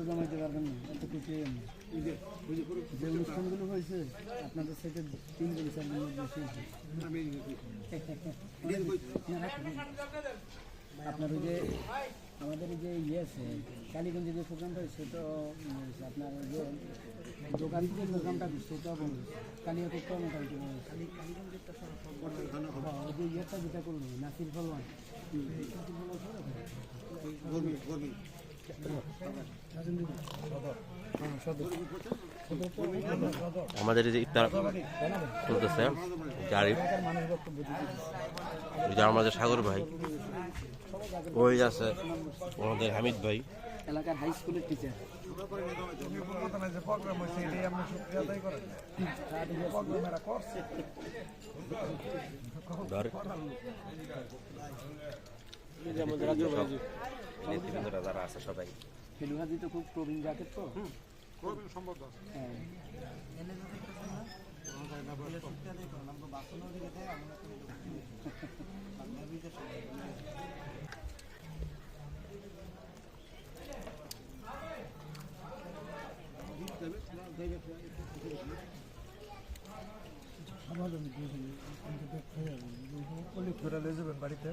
জমাইতে পারবেন না, এত কিছু যে অনুষ্ঠানগুলো হয়েছে আপনাদের সাথে 3 দিন 4 দিনের বেশি। আপনার ওই যে আমাদের যে আছে কালীগঞ্জে যে প্রোগ্রামটা হয়েছে তো আপনার যে দোকান থেকে প্রোগ্রামটা সেটা বলুন কালিয়াকোটটা মোটামুটি ওই যে ইয়েটা যেটা করলো নাসির ফলওয়ান আমাদের যে ইফতার চলতেছে গাড়ি আমাদের সাগর ভাই, ওই আছে আমাদের হামিদ ভাই, এলাকার হাই স্কুলের টিচার। যারা আছে সবাই ফেলুহাদি তো খুব প্রবীণ জ্যাকেট তো সম্ভব। বাড়িতে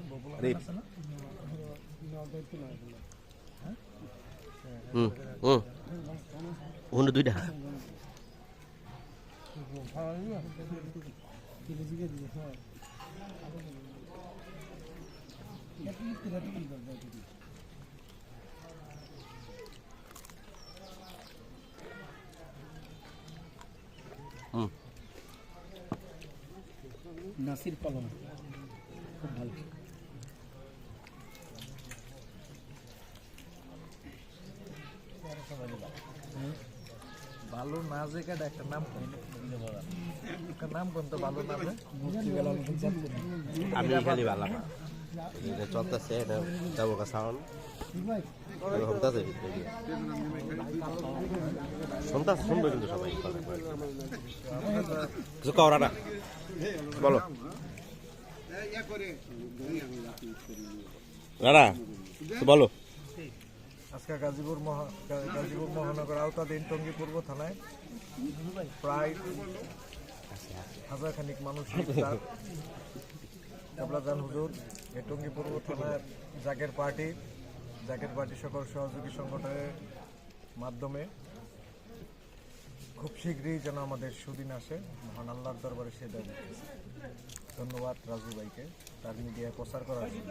দুইটা নাসির পালন খুব ভালো। ভালো না যে একটা নাম নাম কোন তো ভালো না আমি খালি ভালো না চলতেছে যাবো সাউন্ড শুনবে কিন্তু সবাই কিছু করা না বলো না বলো। আজকে গাজীপুর মহানগর আওতাধীন টঙ্গী পূর্ব থানায় প্রায় হাজারখানিক মানুষ কাবলাজান হুজুর এই টঙ্গী পূর্ব থানার জাকের পার্টি সকল সহযোগী সংগঠনের মাধ্যমে খুব শীঘ্রই যেন আমাদের সুদিন আসে, মহান আল্লাহর দরবারে সে দাবি। ধন্যবাদ রাজু ভাইকে তার মিডিয়ায় প্রচার করার জন্য।